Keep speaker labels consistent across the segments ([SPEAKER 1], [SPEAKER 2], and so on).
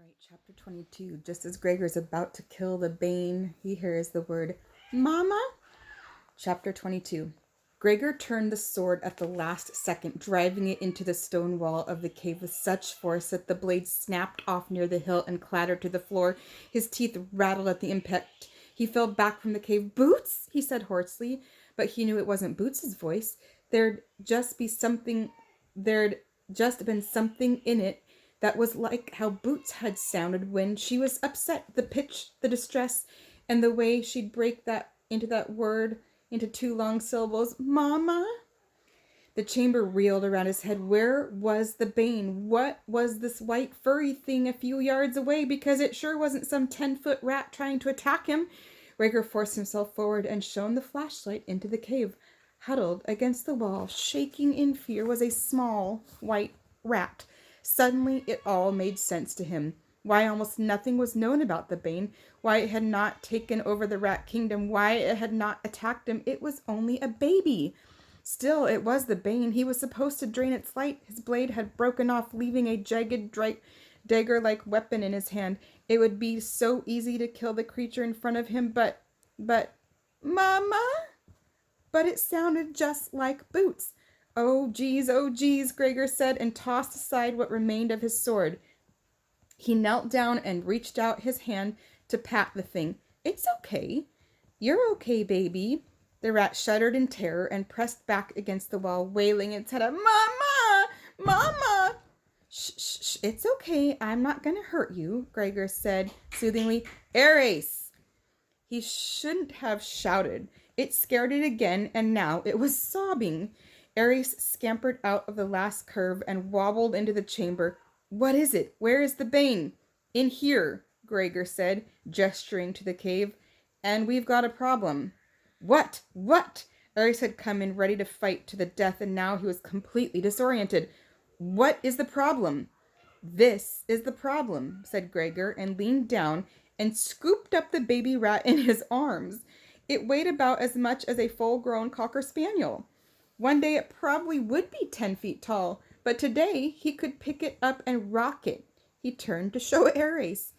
[SPEAKER 1] right, chapter 22. Just as Gregor is about to kill the Bane, he hears the word, Mama? Chapter 22. Gregor turned the sword at the last second, driving it into the stone wall of the cave with such force that the blade snapped off near the hilt and clattered to the floor. His teeth rattled at the impact. He fell back from the cave. Boots, he said hoarsely, but he knew it wasn't Boots's voice. There'd just been something in it that was like how Boots had sounded when she was upset. The pitch, the distress, and the way she'd break that word into two long syllables. Mama? The chamber reeled around his head. Where was the Bane? What was this white furry thing a few yards away? Because it sure wasn't some 10-foot rat trying to attack him. Rager forced himself forward and shone the flashlight into the cave. Huddled against the wall, shaking in fear, was a small white rat. Suddenly it all made sense to him. Why almost nothing was known about the Bane, why it had not taken over the Rat Kingdom, why it had not attacked him. It was only a baby. Still, it was the Bane. He was supposed to drain its light. His blade had broken off, leaving a jagged, dagger-like weapon in his hand. It would be so easy to kill the creature in front of him, but... Mama? But it sounded just like Boots. Oh, geez, Gregor said, and tossed aside what remained of his sword. He knelt down and reached out his hand to pat the thing. It's okay. You're okay, baby. The rat shuddered in terror and pressed back against the wall, wailing its head up. Mama! Mama! Shh, shh, shh. It's okay. I'm not going to hurt you, Gregor said soothingly. Ares! He shouldn't have shouted. It scared it again, and now it was sobbing. Ares scampered out of the last curve and wobbled into the chamber. What is it? Where is the Bane? In here, Gregor said, gesturing to the cave. And we've got a problem. What? Ares had come in ready to fight to the death, and now he was completely disoriented. What is the problem? This is the problem, said Gregor, and leaned down and scooped up the baby rat in his arms. It weighed about as much as a full-grown cocker spaniel. One day it probably would be 10 feet tall, but today he could pick it up and rock it. He turned to show Ares.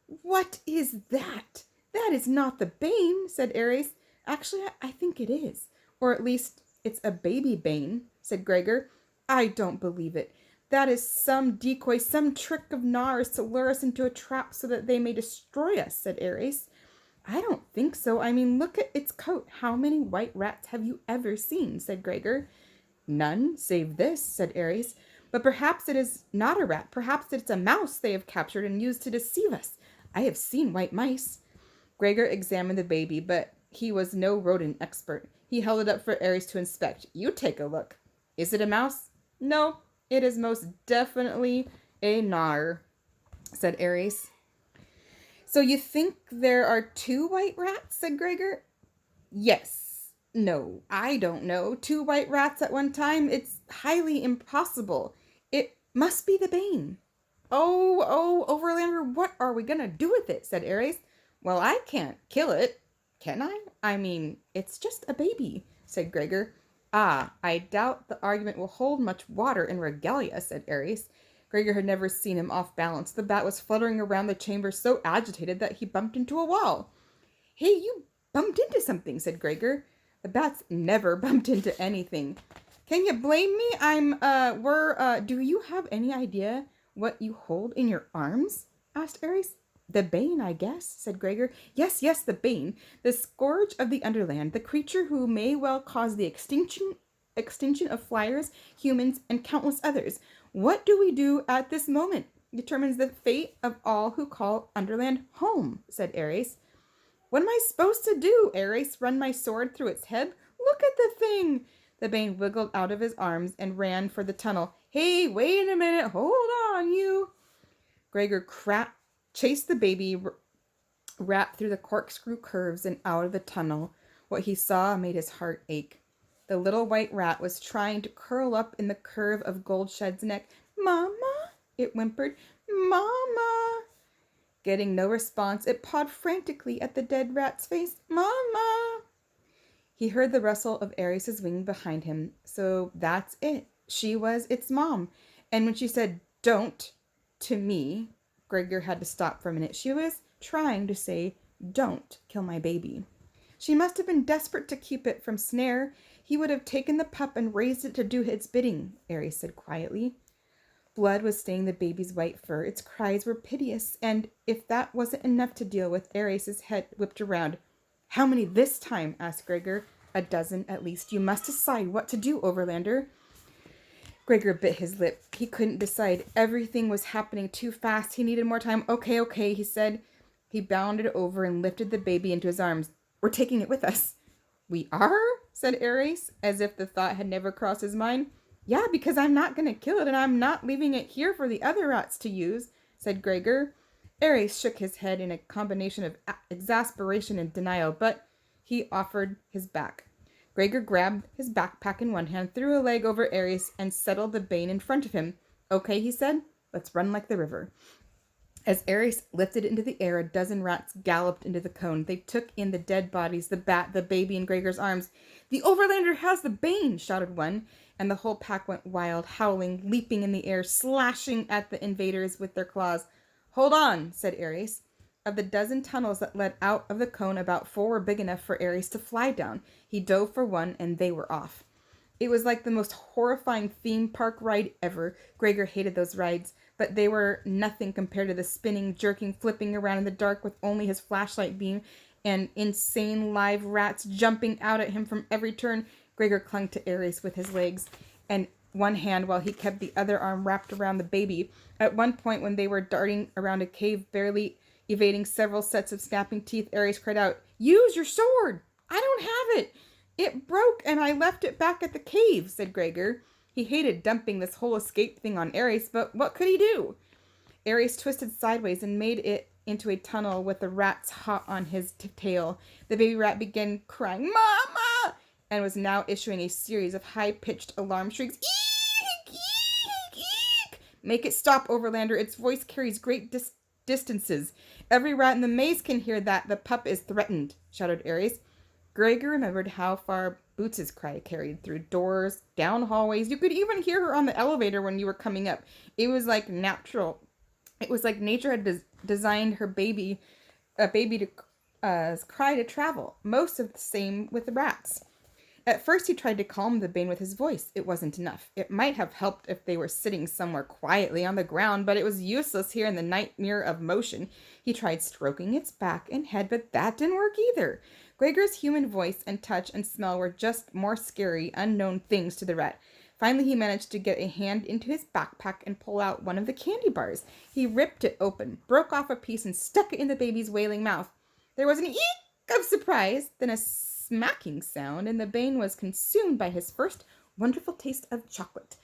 [SPEAKER 1] What is that? That is not the Bane, said Ares. Actually, I think it is. Or at least it's a baby Bane, said Gregor. I don't believe it. That is some decoy, some trick of Nars to lure us into a trap so that they may destroy us, said Ares. I don't think so. I mean, look at its coat. How many white rats have you ever seen? Said Gregor. None, save this, said Ares. But perhaps it is not a rat. Perhaps it's a mouse they have captured and used to deceive us. I have seen white mice. Gregor examined the baby, but he was no rodent expert. He held it up for Ares to inspect. You take a look. Is it a mouse? No, it is most definitely a Nar, said Ares. So you think there are two white rats, said Gregor. Yes. No, I don't know. Two white rats at one time? It's highly impossible. It must be the Bane. Oh, Overlander, what are we going to do with it, said Ares. Well, I can't kill it, can I? I mean, it's just a baby, said Gregor. Ah, I doubt the argument will hold much water in Regalia, said Ares. Gregor had never seen him off balance. The bat was fluttering around the chamber so agitated that he bumped into a wall. Hey, you bumped into something, said Gregor. The bats never bumped into anything. Can you blame me? Do you have any idea what you hold in your arms? Asked Ares. The Bane, I guess, said Gregor. Yes, the Bane. The scourge of the Underland. The creature who may well cause the extinction of flyers, humans, and countless others. What do we do at this moment determines the fate of all who call Underland home, said Ares. What am I supposed to do, Ares? Run my sword through its head? Look at the thing! The Bane wiggled out of his arms and ran for the tunnel. Hey, wait a minute. Hold on, you. Gregor chased the baby rat through the corkscrew curves and out of the tunnel. What he saw made his heart ache. The little white rat was trying to curl up in the curve of Goldshed's neck. Mama, it whimpered. Mama. Getting no response, it pawed frantically at the dead rat's face. Mama. He heard the rustle of Ares' wing behind him. So that's it. She was its mom. And when she said, don't, to me, Gregor had to stop for a minute. She was trying to say, "Don't kill my baby." She must have been desperate to keep it from Snare. He would have taken the pup and raised it to do its bidding, Ares said quietly. Blood was staining the baby's white fur. Its cries were piteous, and if that wasn't enough to deal with, Ares' head whipped around. "How many this time?" asked Gregor. "A dozen, at least. You must decide what to do, Overlander." Gregor bit his lip. He couldn't decide. Everything was happening too fast. He needed more time. Okay, he said. He bounded over and lifted the baby into his arms. "We're taking it with us." "We are?" said Ares, as if the thought had never crossed his mind. "Yeah, because I'm not going to kill it, and I'm not leaving it here for the other rats to use," said Gregor. Ares shook his head in a combination of exasperation and denial, but he offered his back. Gregor grabbed his backpack in one hand, threw a leg over Ares, and settled the Bane in front of him. "Okay," he said, "let's run like the river." As Ares lifted into the air, a dozen rats galloped into the cone. They took in the dead bodies, the bat, the baby in Gregor's arms. "The Overlander has the Bane!" shouted one, and the whole pack went wild, howling, leaping in the air, slashing at the invaders with their claws. "Hold on," said Ares. Of the dozen tunnels that led out of the cone, about 4 were big enough for Ares to fly down. He dove for one, and they were off. It was like the most horrifying theme park ride ever. Gregor hated those rides, but they were nothing compared to the spinning, jerking, flipping around in the dark with only his flashlight beam and insane live rats jumping out at him from every turn. Gregor clung to Ares with his legs and one hand while he kept the other arm wrapped around the baby. At one point, when they were darting around a cave, barely evading several sets of snapping teeth, Ares cried out, "Use your sword! I don't have it! It broke and I left it back at the cave," said Gregor. He hated dumping this whole escape thing on Ares, but what could he do? Ares twisted sideways and made it into a tunnel with the rats hot on his tail. The baby rat began crying, "Mama!" and was now issuing a series of high-pitched alarm shrieks. "Eek! Eek! Eek!" "Make it stop, Overlander. Its voice carries great distances. Every rat in the maze can hear that. The pup is threatened," shouted Ares. Gregor remembered how far Boots' cry carried, through doors, down hallways. You could even hear her on the elevator when you were coming up. It was like natural. It was like nature had designed a baby to cry to travel. Most of the same with the rats. At first he tried to calm the Bane with his voice. It wasn't enough. It might have helped if they were sitting somewhere quietly on the ground, but it was useless here in the nightmare of motion. He tried stroking its back and head, but that didn't work either. Gregor's human voice and touch and smell were just more scary, unknown things to the rat. Finally, he managed to get a hand into his backpack and pull out one of the candy bars. He ripped it open, broke off a piece, and stuck it in the baby's wailing mouth. There was an eek of surprise, then a smacking sound, and the Bane was consumed by his first wonderful taste of chocolate.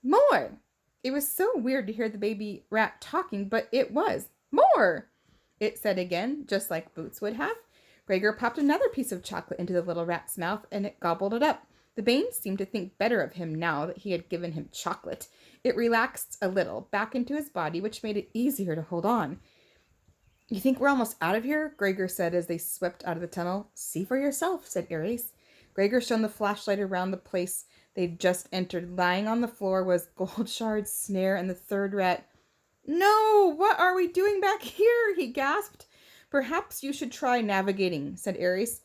[SPEAKER 1] "More!" It was so weird to hear the baby rat talking, but it was. "More!" it said again, just like Boots would have. Gregor popped another piece of chocolate into the little rat's mouth, and it gobbled it up. The Bane seemed to think better of him now that he had given him chocolate. It relaxed a little back into his body, which made it easier to hold on. "You think we're almost out of here?" Gregor said as they swept out of the tunnel. "See for yourself," said Ares. Gregor shone the flashlight around the place they'd just entered. Lying on the floor was Goldshard, Snare, and the third rat. "No! What are we doing back here?" he gasped. "Perhaps you should try navigating," said Ares.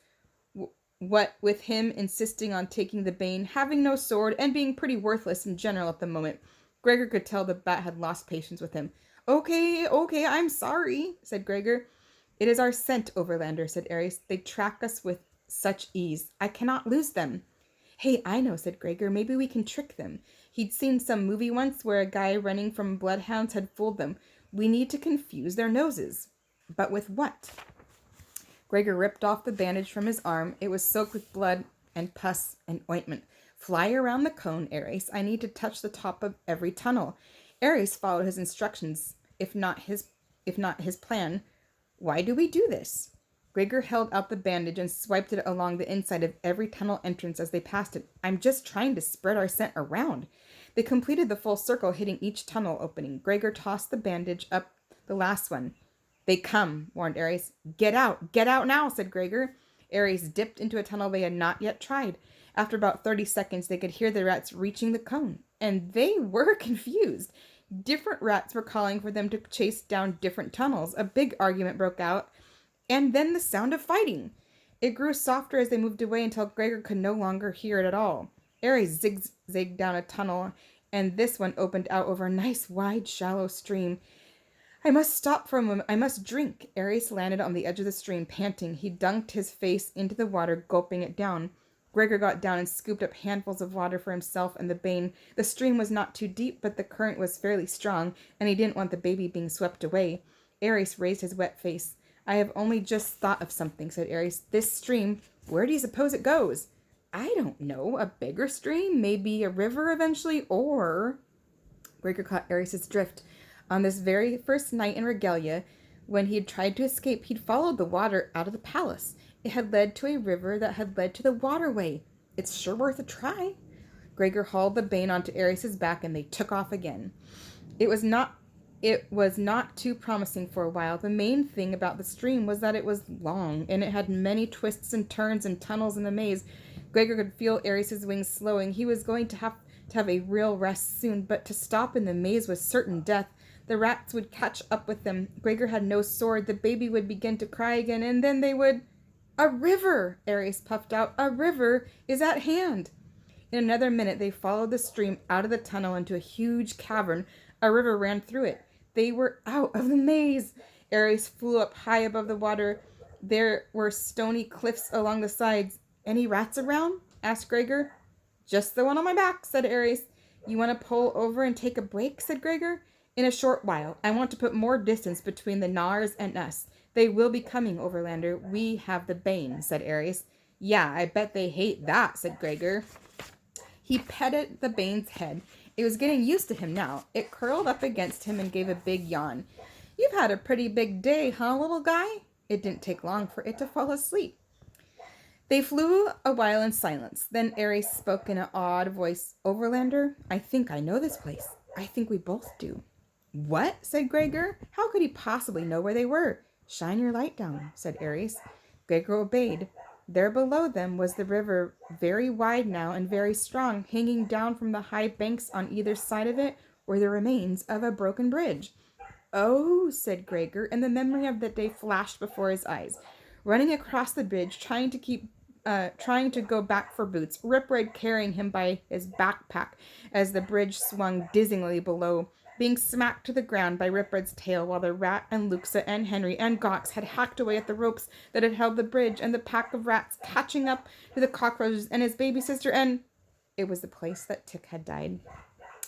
[SPEAKER 1] What with him insisting on taking the Bane, having no sword, and being pretty worthless in general at the moment, Gregor could tell the bat had lost patience with him. Okay, I'm sorry," said Gregor. "It is our scent, Overlander," said Ares. "They track us with such ease. I cannot lose them." "Hey, I know," said Gregor. "Maybe we can trick them." He'd seen some movie once where a guy running from bloodhounds had fooled them. "We need to confuse their noses." "But with what?" Gregor ripped off the bandage from his arm. It was soaked with blood and pus and ointment. "Fly around the cone, Ares. I need to touch the top of every tunnel." Ares followed his instructions, if not his plan. "Why do we do this?" Gregor held out the bandage and swiped it along the inside of every tunnel entrance as they passed it. "I'm just trying to spread our scent around." They completed the full circle, hitting each tunnel opening. Gregor tossed the bandage up the last one. "They come," warned Ares. Get out now," said Gregor. Ares dipped into a tunnel they had not yet tried. After about 30 seconds, they could hear the rats reaching the cone, and they were confused. Different rats were calling for them to chase down different tunnels. A big argument broke out, and then the sound of fighting. It grew softer as they moved away until Gregor could no longer hear it at all. Ares zigzagged down a tunnel, and this one opened out over a nice, wide, shallow stream. I must stop for a moment. I must drink. Ares landed on the edge of the stream, panting. He dunked his face into the water, gulping it down. Gregor got down and scooped up handfuls of water for himself and the Bane. The stream was not too deep, but the current was fairly strong, and he didn't want the baby being swept away. Ares raised his wet face. I have only just thought of something, said Ares. This stream, where do you suppose it goes? I don't know. A bigger stream? Maybe a river eventually? Or... Gregor caught Ares' drift. On this very first night in Regalia, when he had tried to escape, he'd followed the water out of the palace. It had led to a river that had led to the waterway. It's sure worth a try. Gregor hauled the Bane onto Ares' back, and they took off again. It was not too promising for a while. The main thing about the stream was that it was long, and it had many twists and turns and tunnels in the maze. Gregor could feel Ares' wings slowing. He was going to have a real rest soon, but to stop in the maze was certain death. The rats would catch up with them. Gregor had no sword. The baby would begin to cry again, and then they would... A river! Ares puffed out. A river is at hand. In another minute, they followed the stream out of the tunnel into a huge cavern. A river ran through it. They were out of the maze. Ares flew up high above the water. There were stony cliffs along the sides. Any rats around? Asked Gregor. Just the one on my back, said Ares. You want to pull over and take a break? Said Gregor. In a short while. I want to put more distance between the Gnars and us. They will be coming, Overlander. We have the Bane, said Ares. Yeah, I bet they hate that, said Gregor. He petted the Bane's head. It was getting used to him now. It curled up against him and gave a big yawn. You've had a pretty big day, huh, little guy? It didn't take long for it to fall asleep. They flew a while in silence. Then Ares spoke in an awed voice. Overlander, I think I know this place. I think we both do. What? Said Gregor. How could he possibly know where they were? Shine your light down, said Ares. Gregor obeyed. There below them was the river, very wide now and very strong. Hanging down from the high banks on either side of it were the remains of a broken bridge. Oh, said Gregor, and the memory of that day flashed before his eyes. Running across the bridge, trying to go back for Boots, Rip Red carrying him by his backpack as the bridge swung dizzily below, being smacked to the ground by Rip Red's tail while the rat and Luxa and Henry and Gox had hacked away at the ropes that had held the bridge, and the pack of rats catching up to the cockroaches and his baby sister, and... It was the place that Tick had died.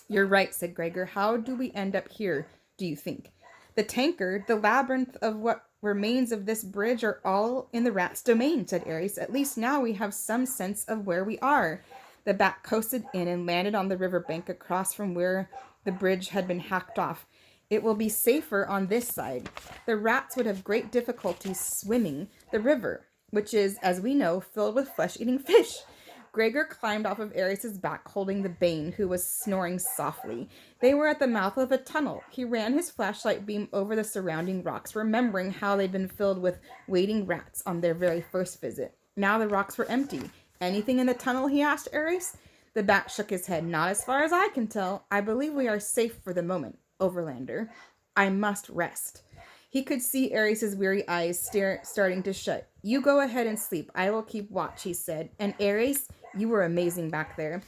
[SPEAKER 1] You're right, said Gregor. How do we end up here, do you think? The tankard, the labyrinth of what remains of this bridge are all in the rat's domain, said Ares. At least now we have some sense of where we are. The bat coasted in and landed on the riverbank across from where the bridge had been hacked off. It will be safer on this side. The rats would have great difficulty swimming the river, which is, as we know, filled with flesh-eating fish. Gregor climbed off of Ares' back, holding the Bane, who was snoring softly. They were at the mouth of a tunnel. He ran his flashlight beam over the surrounding rocks, remembering how they'd been filled with waiting rats on their very first visit. Now the rocks were empty. Anything in the tunnel? He asked Ares. The bat shook his head. Not as far as I can tell. I believe we are safe for the moment, Overlander. I must rest. He could see Ares' weary eyes starting to shut. You go ahead and sleep. I will keep watch, he said. And Ares, you were amazing back there.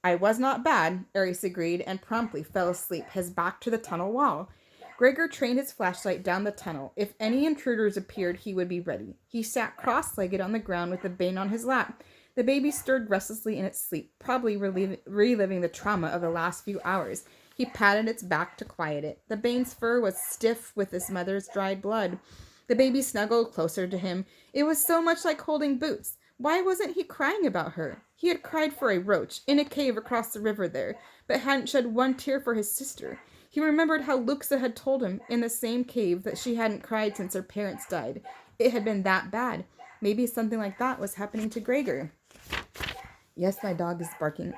[SPEAKER 1] I was not bad, Ares agreed, and promptly fell asleep, his back to the tunnel wall. Gregor trained his flashlight down the tunnel. If any intruders appeared, he would be ready. He sat cross-legged on the ground with the Bane on his lap. The baby stirred restlessly in its sleep, probably reliving the trauma of the last few hours. He patted its back to quiet it. The Bane's fur was stiff with his mother's dried blood. The baby snuggled closer to him. It was so much like holding Boots. Why wasn't he crying about her? He had cried for a roach in a cave across the river there, but hadn't shed one tear for his sister. He remembered how Luxa had told him in the same cave that she hadn't cried since her parents died. It had been that bad. Maybe something like that was happening to Gregor. Yes, my dog is barking.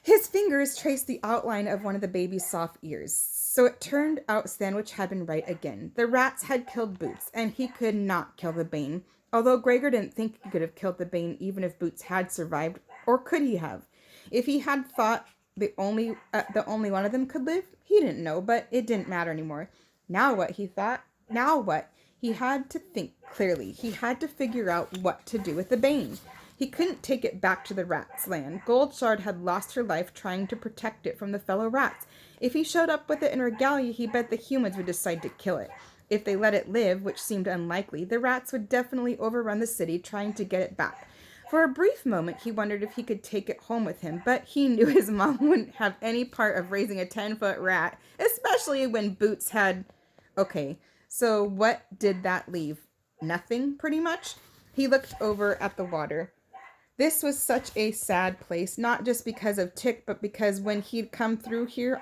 [SPEAKER 1] His fingers traced the outline of one of the baby's soft ears. So it turned out Sandwich had been right again. The rats had killed Boots, and he could not kill the Bane. Although Gregor didn't think he could have killed the Bane even if Boots had survived, or could he have? If he had thought the only one of them could live? He didn't know, but it didn't matter anymore. Now what, he thought? Now what? He had to think clearly. He had to figure out what to do with the Bane. He couldn't take it back to the rats' land. Goldshard had lost her life trying to protect it from the fellow rats. If he showed up with it in Regalia, he bet the humans would decide to kill it. If they let it live, which seemed unlikely, the rats would definitely overrun the city trying to get it back. For a brief moment, he wondered if he could take it home with him, but he knew his mom wouldn't have any part of raising a 10-foot rat, especially when Boots had... Okay, so what did that leave? Nothing, pretty much. He looked over at the water. This was such a sad place, not just because of Tick, but because when he'd come through here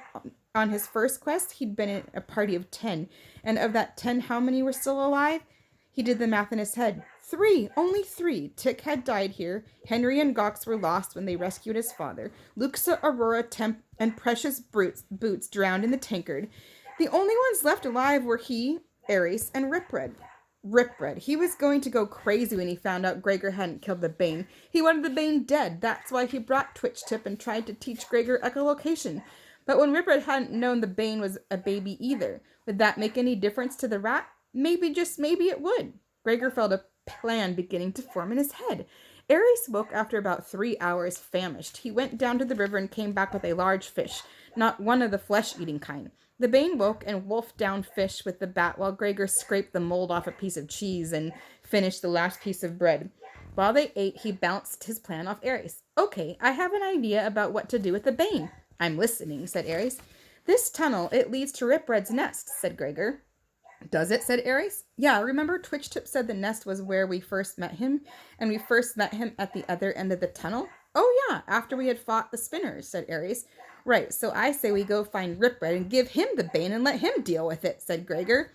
[SPEAKER 1] on his first quest, he'd been in a party of 10. And of that 10, how many were still alive? He did the math in his head. 3, only 3. Tick had died here. Henry and Gox were lost when they rescued his father. Luxa, Aurora, Temp, and Precious Boots drowned in the tankard. The only ones left alive were he, Ares, and Ripred. Ripred. He was going to go crazy when he found out Gregor hadn't killed the Bane. He wanted the Bane dead. That's why he brought Twitch Tip and tried to teach Gregor echolocation. But when Ripred hadn't known the Bane was a baby either. Would that make any difference to the rat? Maybe, just maybe it would. Gregor felt a plan beginning to form in his head. Ares woke after about 3 hours, famished. He went down to the river and came back with a large fish, not one of the flesh-eating kind. The Bane woke and wolfed down fish with the bat while Gregor scraped the mold off a piece of cheese and finished the last piece of bread. While they ate, he bounced his plan off Ares. Okay, I have an idea about what to do with the Bane. I'm listening, said Ares. This tunnel, it leads to Ripred's nest, said Gregor. Does it? Said Ares. Yeah, remember Twitch Tip said the nest was where we first met him, and we first met him at the other end of the tunnel? Oh yeah, after we had fought the spinners, said Ares. Right, so I say we go find Ripred and give him the Bane and let him deal with it, said Gregor.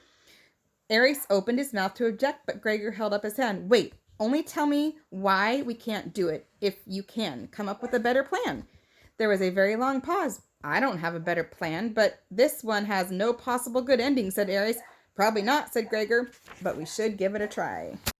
[SPEAKER 1] Ares opened his mouth to object, but Gregor held up his hand. Wait, only tell me why we can't do it, if you can. Come up with a better plan. There was a very long pause. I don't have a better plan, but this one has no possible good ending, said Ares. Probably not, said Gregor, but we should give it a try.